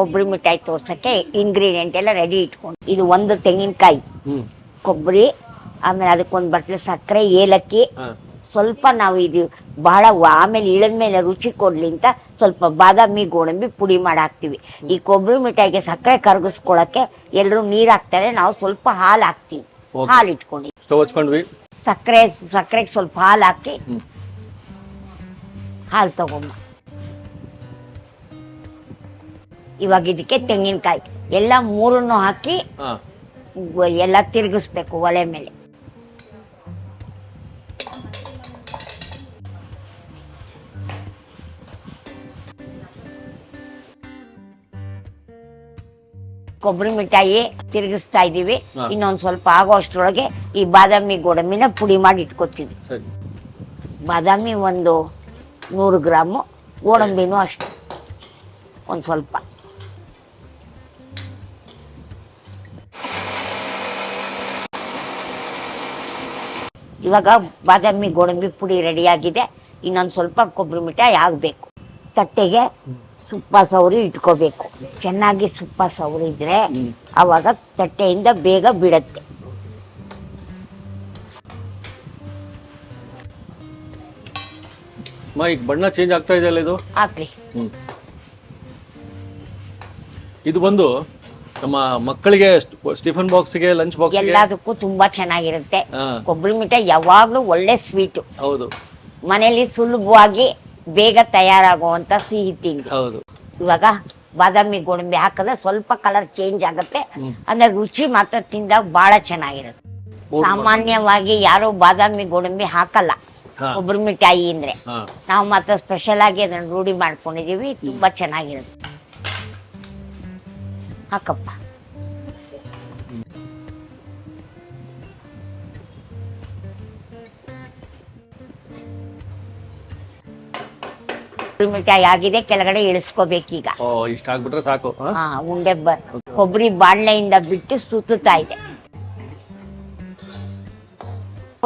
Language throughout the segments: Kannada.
ಕೊಬ್ಬರಿ ಮಿಠಾಯಿ ತೋರ್ಸಕ್ಕೆ ಇಂಗ್ರೀಡಿಯೆಂಟ್ ಎಲ್ಲ ರೆಡಿ ಇಟ್ಕೊಂಡು, ಇದು ಒಂದು ತೆಂಗಿನಕಾಯಿ, ಕೊಬ್ಬರಿ, ಆಮೇಲೆ ಅದಕ್ಕೊಂದು ಬಟ್ಲು ಸಕ್ಕರೆ, ಏಲಕ್ಕಿ, ಸ್ವಲ್ಪ ನಾವು ಇದು ಬಹಳ ಆಮೇಲೆ ಇಳಿದ್ಮೇಲೆ ರುಚಿ ಕೊಡ್ಲಿ ಅಂತ ಸ್ವಲ್ಪ ಬಾದಾಮಿ ಗೋಡಂಬಿ ಪುಡಿ ಮಾಡಿ ಹಾಕ್ತಿವಿ. ಈ ಕೊಬ್ಬರಿ ಮಿಠಾಯಿಗೆ ಸಕ್ಕರೆ ಕರಗಿಸ್ಕೊಳಕ್ಕೆ ಎಲ್ಲರೂ ನೀರು ಹಾಕ್ತಾರೆ, ನಾವು ಸ್ವಲ್ಪ ಹಾಲು ಹಾಕ್ತೀವಿ. ಹಾಲು ಇಟ್ಕೊಂಡು ಸಕ್ಕರೆಗೆ ಸ್ವಲ್ಪ ಹಾಲು ಹಾಕಿ, ಹಾಲು ತಗೊಂಬ. ಇವಾಗ ಇದಕ್ಕೆ ತೆಂಗಿನಕಾಯಿ ಎಲ್ಲ ಮೂರನ್ನು ಹಾಕಿ ಎಲ್ಲ ತಿರುಗಿಸ್ಬೇಕು ಒಲೆ ಮೇಲೆ. ಕೊಬ್ಬರಿ ಮಿಠಾಯಿ ತಿರುಗಿಸ್ತಾ ಇದೀವಿ. ಇನ್ನೊಂದ್ ಸ್ವಲ್ಪ ಆಗೋ ಅಷ್ಟ್ರೊಳಗೆ ಈ ಬಾದಾಮಿ ಗೋಡಂಬಿನ ಪುಡಿ ಮಾಡಿ ಇಟ್ಕೊತೀವಿ. ಬಾದಾಮಿ ಒಂದು 100 ಗ್ರಾಮು, ಗೋಡಂಬಿನೂ ಅಷ್ಟು ಒಂದು ಸ್ವಲ್ಪ. ಇವಾಗ ಬಾದಾಮಿ ಗೋಡಂಬಿ ಪುಡಿ ರೆಡಿಯಾಗಿದೆ. ಇನ್ನೊಂದು ಸ್ವಲ್ಪ ಕೊಬ್ಬರಿ ಮಿಠಾಯಿ ಆಗಬೇಕು. ತಟ್ಟೆಗೆ ಸುಪ್ಪ ಸವರಿ ಇಟ್ಕೋಬೇಕು. ಚೆನ್ನಾಗಿ ಸುಪ್ಪ ಸವರಿದ್ರೆ ಆವಾಗ ತಟ್ಟೆಯಿಂದ ಬೇಗ ಬಿಡತ್ತೆ. ಈಗ ಬಣ್ಣ ಚೇಂಜ್ ಆಗ್ತಾ ಇದೆ ಅಲ್ಲ, ಇದು ಹಾಕ್ರಿ. ಇದು ಬಂದು ನಮ್ಮ ಮಕ್ಕಳಿಗೆ ಸ್ಟಿಫನ್ ಬಾಕ್ಸ್ಗೆ, ಲಂಚ್ ಬಾಕ್ಸ್, ಎಲ್ಲದಕ್ಕೂ ತುಂಬಾ ಚೆನ್ನಾಗಿರುತ್ತೆ. ಕೊಬ್ಬರಿ ಮಿಠಾಯಿ ಯಾವಾಗ್ಲೂ ಒಳ್ಳೆ ಸ್ವೀಟ್. ಹೌದು, ಮನೆಯಲ್ಲಿ ಸುಲಭವಾಗಿ ಬೇಗ ತಯಾರಾಗುವಂತ ಸಿಹಿ ತಿಂಡಿ. ಹೌದು. ಇವಾಗ ಬಾದಾಮಿ ಗೋಡಂಬಿ ಹಾಕಿದ್ರೆ ಸ್ವಲ್ಪ ಕಲರ್ ಚೇಂಜ್ ಆಗುತ್ತೆ, ಅಂದ್ರೆ ರುಚಿ ಮಾತ್ರ ತಿಂದಾಗ ಬಹಳ ಚೆನ್ನಾಗಿರುತ್ತೆ. ಸಾಮಾನ್ಯವಾಗಿ ಯಾರು ಬಾದಾಮಿ ಗೋಡಂಬಿ ಹಾಕಲ್ಲ ಕೊಬ್ಬರಿ ಮಿಠಾಯಿ ಅಂದ್ರೆ, ನಾವು ಮಾತ್ರ ಸ್ಪೆಷಲ್ ಆಗಿ ಅದನ್ನ ರೂಢಿ ಮಾಡ್ಕೊಂಡಿದೀವಿ. ತುಂಬಾ ಚೆನ್ನಾಗಿರುತ್ತೆ. ಹಾಕಪ್ಪ. ಮಿಠಾಯಿ ಆಗಿದೆ, ಕೆಳಗಡೆ ಇಳಿಸ್ಕೋಬೇಕೀಗ. ಇಷ್ಟ ಆಗ್ಬಿಟ್ರೆ ಸಾಕು. ಉಂಡೆ ಕೊಬ್ಬರಿ ಬಾಣ್ಲೆಯಿಂದ ಬಿಟ್ಟು ಸುತ್ತಾ ಇದೆ.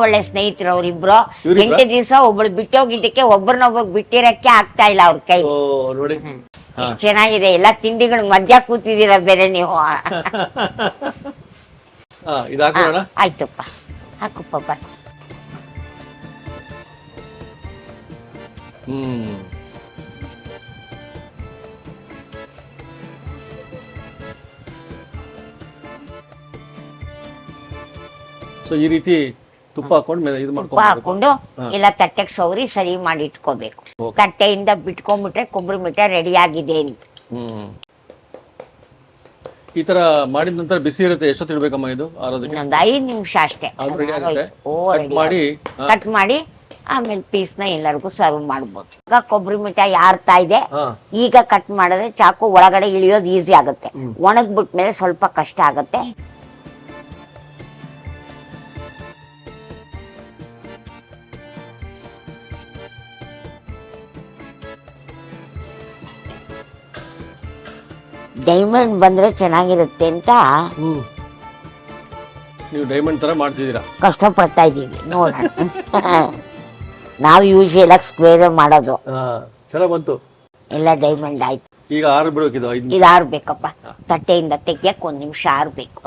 ಒಳ್ಳೆ ಸ್ನೇಹಿತರು ಅವ್ರಿಬ್ರು. 8 ದಿವಸ ಒಬ್ಳು ಬಿಟ್ಟೋಗಿದ್ದಕ್ಕೆ ಒಬ್ಬರನ್ನೊಬ್ರು ಬಿಟ್ಟಿರಕ್ಕೆ ಆಗ್ತಾ ಇಲ್ಲ ಅವ್ರ ಕೈ. ಚೆನ್ನಾಗಿದೆ. ಎಲ್ಲ ತಿಂಡಿಗಳು ಮಜಾ ಕೂತಿದ್ದೀರ ಬೇರೆ ನೀವು. ಆಯ್ತಪ್ಪ, ಹಾಕಪ್ಪ. ಬರ್ತೀನಿ. ಸೊ ಈ ರೀತಿ ತುಪ್ಪ ಹಾಕೊಂಡು ಎಲ್ಲ ತಟ್ಟೆಗೆ ಸೌರಿ ಸರಿ ಮಾಡಿ ಇಟ್ಕೋಬೇಕು. ತಟ್ಟೆಯಿಂದ ಬಿಟ್ಕೊಂಡ್ಬಿಟ್ರೆ ಕೊಬ್ಬರಿ ಮಿಠಾಯಿ ರೆಡಿ ಆಗಿದೆ ಅಂತ. ಈ ತರ ಮಾಡಿದ ನಂತರ ಬಿಸಿ ಇರುತ್ತೆ. ಎಷ್ಟೊತ್ತು ಇಡ್ಬೇಕಮ್ಮ ಇದು? ಇನ್ನೊಂದು 5 ನಿಮಿಷ ಅಷ್ಟೇ. ಕಟ್ ಮಾಡಿ ಆಮೇಲೆ ಪೀಸ್ನ ಎಲ್ಲರಿಗೂ ಸರ್ವ್ ಮಾಡ್ಬೋದು. ಈಗ ಕೊಬ್ಬರಿ ಮಿಠಾಯಿ ಆರ್ತಾ ಇದೆ. ಈಗ ಕಟ್ ಮಾಡಿದ್ರೆ ಚಾಕು ಒಳಗಡೆ ಇಳಿಯೋದು ಈಸಿ ಆಗುತ್ತೆ. ಒಣಗ್ಬಿಟ್ಮೇಲೆ ಸ್ವಲ್ಪ ಕಷ್ಟ ಆಗುತ್ತೆ. ಡೈಮಂಡ್ ಬಂದ್ರೆ ಚೆನ್ನಾಗಿರುತ್ತೆ ಅಂತ ನೀವು ಡೈಮಂಡ್ ತರ ಮಾಡ್ತಿದ್ದೀರಾ. ಕಷ್ಟಪಡ್ತಾ ಇದೀವಿ ನೋಡೋಣ. ನಾವು ಯೂಶುವಲ್ ಆಗಿ ಸ್ಕ್ವೇರ್ ಮಾಡೋದು. ಚೆನ್ನಾಗಿ ಬಂತು. ಎಲ್ಲ ಡೈಮಂಡ್ ಆಯ್ತು. ಈಗ ಆರ್ಬೇಕು. ಇದು ಆರ್ಬೇಕಪ್ಪ. ತಟ್ಟೆಯಿಂದ ತೆಗಿಯಕ್ಕೆ 1 ನಿಮಿಷ ಆರ್ಬೇಕು.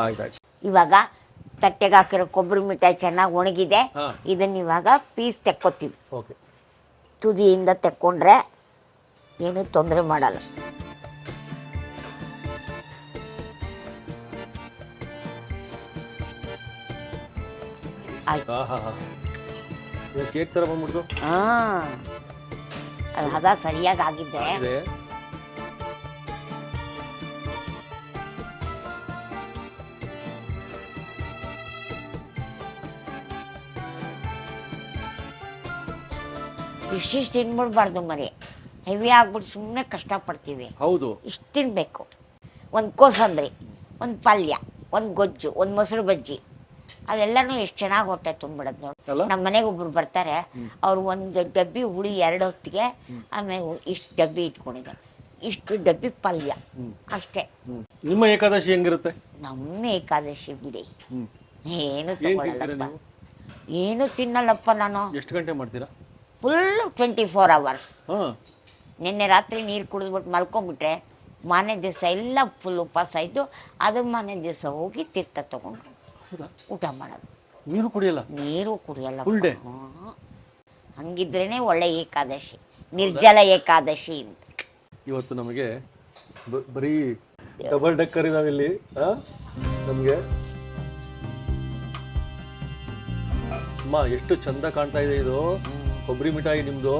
ಇವಾಗ ತಟ್ಟೆಗೆ ಹಾಕಿರೋ ಕೊಬ್ಬರಿ ಮಿಠಾಯಿ ಚೆನ್ನಾಗಿ ಒಣಗಿದೆ. ಇದನ್ನ ಇವಾಗ ಪೀಸ್ ತೆಕ್ಕೋತೀವಿ. ತುದಿಯಿಂದ ತೆಕ್ಕೊಂಡ್ರೆ ಏನು ತೊಂದರೆ ಮಾಡಲ್ಲ. ಕೇಕ್ ತರ ಬಂದ್ಬಿಡ್ತು. ಅದು ಹದ ಸರಿಯಾಗಿ ಆಗಿದ್ದೆ. ಇಷ್ಟಿಷ್ಟು ತಿನ್ಬಿಡ್ಬಾರ್ದು ಮರಿ. ಹೆವಿ ಆಗ್ಬಿಟ್ಟು ಸುಮ್ಮನೆ ಕಷ್ಟಪಡ್ತೀವಿ. ಹೌದು, ಇಷ್ಟು ತಿನ್ಬೇಕು. ಒಂದು ಕೋಸಂಬರಿ, ಒಂದು ಪಲ್ಯ, ಒಂದು ಗೊಜ್ಜು, ಒಂದು ಮೊಸರು ಬಜ್ಜಿ, ಅದೆಲ್ಲಾನು ಎಷ್ಟು ಚೆನ್ನಾಗಿ ಹೊಟ್ಟೆ ತುಂಬಿಡೋದು ನೋಡಿ. ನಮ್ಮ ಮನೆಗೆ ಒಬ್ರು ಬರ್ತಾರೆ, ಅವ್ರು 1 ಡಬ್ಬಿ ಹುಳಿ 2 ಹೊತ್ತಿಗೆ, ಆಮೇಲೆ ಇಷ್ಟು ಡಬ್ಬಿ ಇಟ್ಕೊಂಡಿದ್ದಾರೆ. ಇಷ್ಟು ಡಬ್ಬಿ ಪಲ್ಯ ಅಷ್ಟೇ. ನಿಮ್ಮ ಏಕಾದಶಿ ಹೆಂಗಿರುತ್ತೆ? ನಮ್ಮ ಏಕಾದಶಿ ಬಿಡಿ ಏನು ತಗೊಳ್ಳಲ್ಲಪ್ಪ, ಏನು ತಿನ್ನಲ್ಲಪ್ಪ ನಾನು. ಎಷ್ಟು ಗಂಟೆ ಮಾಡ್ತೀರಾ? Full 24 hours. ನಿನ್ನೆ ರಾತ್ರಿ ನೀರು ಕುಡಿದ್ಬಿಟ್ಟು ಮಲ್ಕೊಂಡ್ಬಿಟ್ರೆ ಮಾರನೇ ದಿವಸ ಎಲ್ಲ ಫುಲ್ ಉಪವಾಸ ಇದ್ದು ಅದ್ರ ಮಾರನೇ ದಿವಸ ಹೋಗಿ ತೀರ್ಥ ತಗೊಂಡು ಹೌದಾ? ಊಟ ಮಾಡೋದು. ನೀರು ಕುಡಿಯಲ್ಲ? ನೀರು ಕುಡಿಯಲ್ಲ. Full day? ಹಂಗಿದ್ರೇನೆ ಒಳ್ಳೆ ಏಕಾದಶಿ, ನಿರ್ಜಲ ಏಕಾದಶಿ ಅಂತ. ಇವತ್ತು ನಮಗೆ ಬರೀ ಡಬಲ್ ಡೆಕ್ಕರ್ ಇದಾವಿಲ್ಲಿ. ನಮಗೆ ಅಮ್ಮ ಎಷ್ಟು ಚಂದ ಕಾಣ್ತಾ ಇದೆ ಇದು ಕೊಬ್ಬರಿ ಮಿಠಾಯಿ ನಿಮ್ದು.